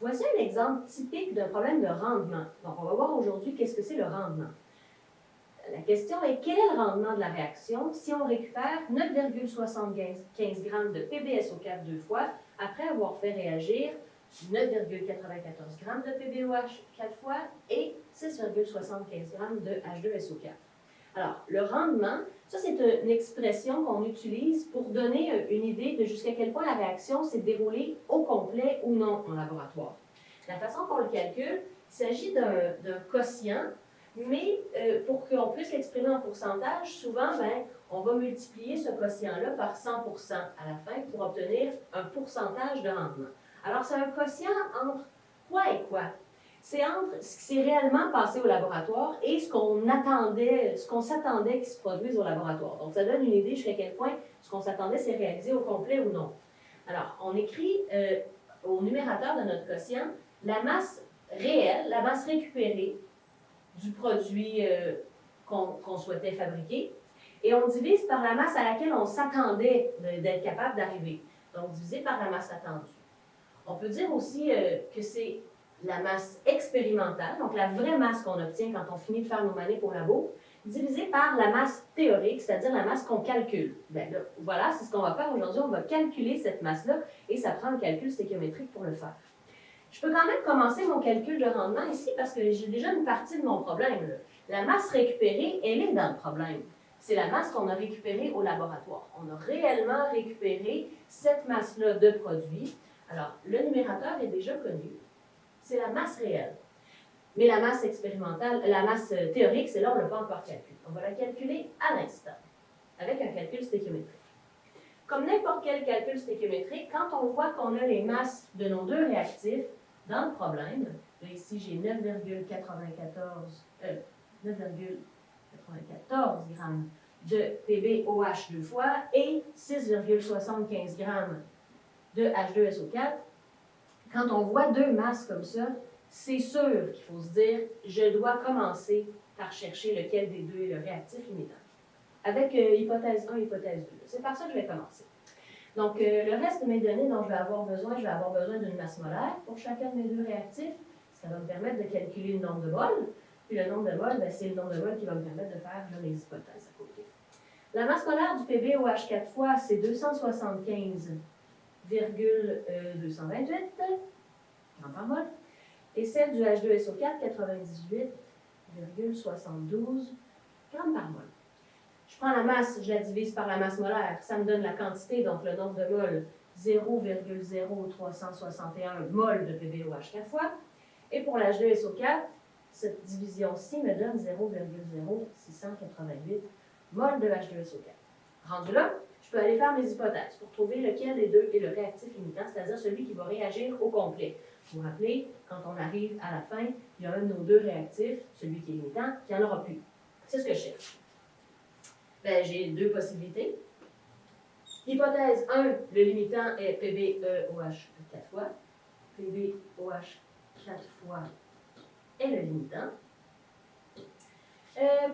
Voici un exemple typique d'un problème de rendement. Donc, on va voir aujourd'hui qu'est-ce que c'est le rendement. La question est, quel est le rendement de la réaction si on récupère 9,75 g de PbSO4 deux fois après avoir fait réagir 9,94 g de PbOH 4 fois et 6,75 g de H2SO4. Alors, le rendement, ça c'est une expression qu'on utilise pour donner une idée de jusqu'à quel point la réaction s'est déroulée au complet ou non en laboratoire. La façon qu'on le calcule, il s'agit d'un quotient, mais pour qu'on puisse l'exprimer en pourcentage, souvent, on va multiplier ce quotient-là par 100% à la fin pour obtenir un pourcentage de rendement. Alors, c'est un quotient entre quoi et quoi? C'est entre ce qui s'est réellement passé au laboratoire et ce qu'on attendait, ce qu'on s'attendait qu'il se produise au laboratoire. Donc, ça donne une idée jusqu'à quel point ce qu'on s'attendait s'est réalisé au complet ou non. Alors, on écrit au numérateur de notre quotient la masse réelle, la masse récupérée du produit qu'on souhaitait fabriquer, et on divise par la masse à laquelle on s'attendait d'être capable d'arriver. Donc, divisé par la masse attendue. On peut dire aussi que c'est la masse expérimentale, donc la vraie masse qu'on obtient quand on finit de faire nos manips au labo, divisée par la masse théorique, c'est-à-dire la masse qu'on calcule. Bien là, voilà, c'est ce qu'on va faire aujourd'hui. On va calculer cette masse-là et ça prend le calcul stéchiométrique pour le faire. Je peux quand même commencer mon calcul de rendement ici parce que j'ai déjà une partie de mon problème. Là. La masse récupérée, elle est dans le problème. C'est la masse qu'on a récupérée au laboratoire. On a réellement récupéré cette masse-là de produit. Alors, le numérateur est déjà connu. C'est la masse réelle. Mais la masse expérimentale, la masse théorique, c'est là où on ne l'a pas encore calculé. On va la calculer à l'instant, avec un calcul stéchiométrique. Comme n'importe quel calcul stéchiométrique, quand on voit qu'on a les masses de nos deux réactifs dans le problème, là, ici j'ai 9,94 g de PbOH deux fois et 6,75 g de H2SO4, quand on voit deux masses comme ça, c'est sûr qu'il faut se dire, je dois commencer par chercher lequel des deux est le réactif limitant. Avec hypothèse 1 et hypothèse 2. C'est par ça que je vais commencer. Donc, le reste de mes données dont je vais avoir besoin d'une masse molaire pour chacun de mes deux réactifs. Ça va me permettre de calculer le nombre de moles. Puis le nombre de moles, c'est le nombre de moles qui va me permettre de faire mes hypothèses à côté. La masse molaire du PbOH 4 fois, c'est 275,228 grammes par mol. Et celle du H2SO4, 98,72 grammes par mol. Je prends la masse, je la divise par la masse molaire, ça me donne la quantité, donc le nombre de moles, 0,0361 mol de PbOH 4 fois. Et pour l'H2SO4, cette division-ci me donne 0,0688 mol de H2SO4. Rendu là, je peux aller faire mes hypothèses pour trouver lequel des deux est le réactif limitant, c'est-à-dire celui qui va réagir au complet. Vous vous rappelez, quand on arrive à la fin, il y a un de nos deux réactifs, celui qui est limitant, qui n'en aura plus. C'est ce que je cherche. Ben, j'ai deux possibilités. Hypothèse 1, le limitant est PbOH 4 fois. PbOH 4 fois est le limitant.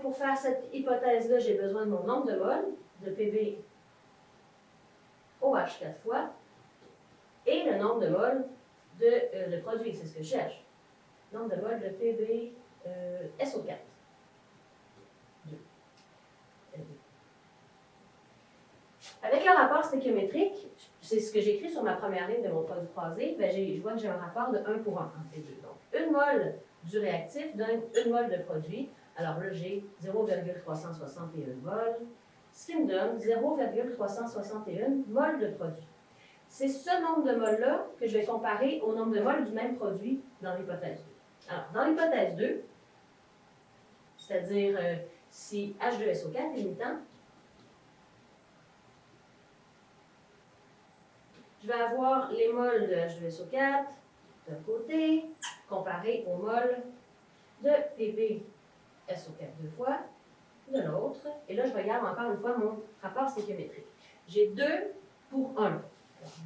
Pour faire cette hypothèse-là, j'ai besoin de mon nombre de moles de PbOH 4 fois et le nombre de moles de produit, c'est ce que je cherche. Nombre de moles de PbSO4. Avec le rapport stéchiométrique, c'est ce que j'écris sur ma première ligne de mon produit croisé, je vois que j'ai un rapport de 1 pour 1 entre les deux. Donc, une mole du réactif donne une mole de produit. Alors là, j'ai 0,361 mol, ce qui me donne 0,361 mol de produit. C'est ce nombre de moles-là que je vais comparer au nombre de moles du même produit dans l'hypothèse 2. Alors, dans l'hypothèse 2, c'est-à-dire si H2SO4 est limitant, je vais avoir les moles de H2SO4 d'un côté, comparé aux moles de PbSO4 deux fois de l'autre. Et là, je regarde encore une fois mon rapport stéchiométrique. J'ai 2 pour 1.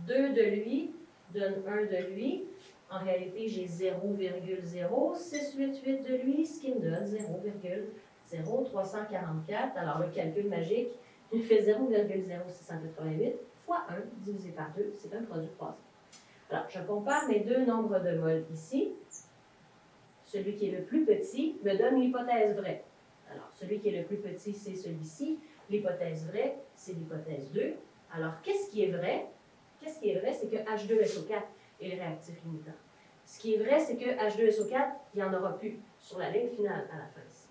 2 de lui donne 1 de lui. En réalité, j'ai 0,0688 de lui, ce qui me donne 0,0344. Alors, le calcul magique, il fait 0,0688 fois 1 divisé par 2, c'est un produit croisé. Alors, je compare mes deux nombres de mol ici. Celui qui est le plus petit me donne l'hypothèse vraie. Alors, celui qui est le plus petit, c'est celui-ci. L'hypothèse vraie, c'est l'hypothèse 2. Alors, qu'est-ce qui est vrai? Qu'est-ce qui est vrai? C'est que H2SO4 est le réactif limitant. Ce qui est vrai, c'est que H2SO4, il n'y en aura plus sur la ligne finale à la fin ici.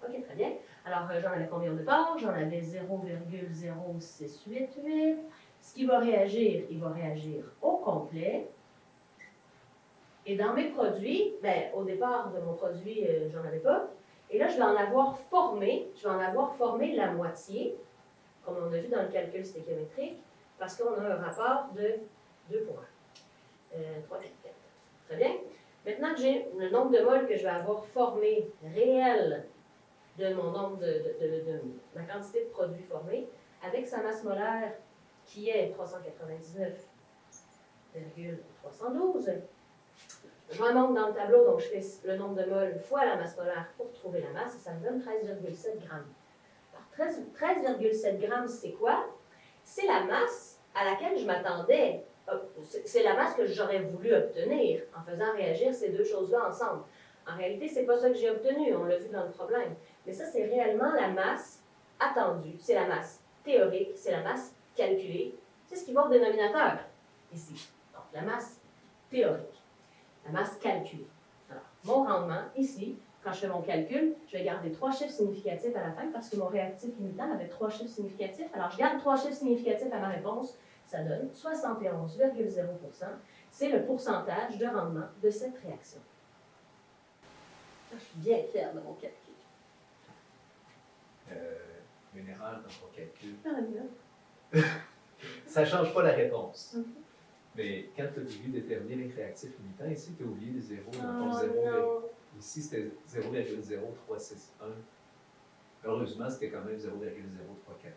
OK, très bien. Alors, j'en avais combien au départ? J'en avais 0,0688. Ce qui va réagir, il va réagir au complet. Et dans mes produits, ben, au départ de mon produit, j'en avais pas. Et là, je vais en avoir formé la moitié, comme on a vu dans le calcul stéchiométrique, parce qu'on a un rapport de 2 pour 1. 3, 4, 4. Très bien. Maintenant que j'ai le nombre de moles que je vais avoir formé réel de mon nombre de ma quantité de produits formés, avec sa masse molaire qui est 399,312, je remonte dans le tableau, donc je fais le nombre de moles fois la masse molaire pour trouver la masse, et ça me donne 13,7 grammes. Alors, 13,7 grammes, c'est quoi? C'est la masse à laquelle je m'attendais. C'est la masse que j'aurais voulu obtenir en faisant réagir ces deux choses-là ensemble. En réalité, ce n'est pas ça que j'ai obtenu, on l'a vu dans le problème. Mais ça, c'est réellement la masse attendue. C'est la masse théorique, c'est la masse calculée. C'est ce qui va au dénominateur ici. Donc, la masse théorique, la masse calculée. Alors, mon rendement ici, quand je fais mon calcul, je vais garder 3 chiffres significatifs à la fin parce que mon réactif limitant avait 3 chiffres significatifs. Alors, je garde 3 chiffres significatifs à ma réponse. Ça donne 71,0%. C'est le pourcentage de rendement de cette réaction. Je suis bien fière de mon calcul. Une erreur dans ton calcul. Ah, non. Ça ne change pas la réponse. Mais quand tu as voulu déterminer les réactifs limitants, ici, tu as oublié les zéros dans ton 0. Ici, c'était 0,0361. Heureusement, c'était quand même 0,0344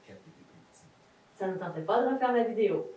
qui était plus petit. Ça ne tentait pas de refaire la vidéo.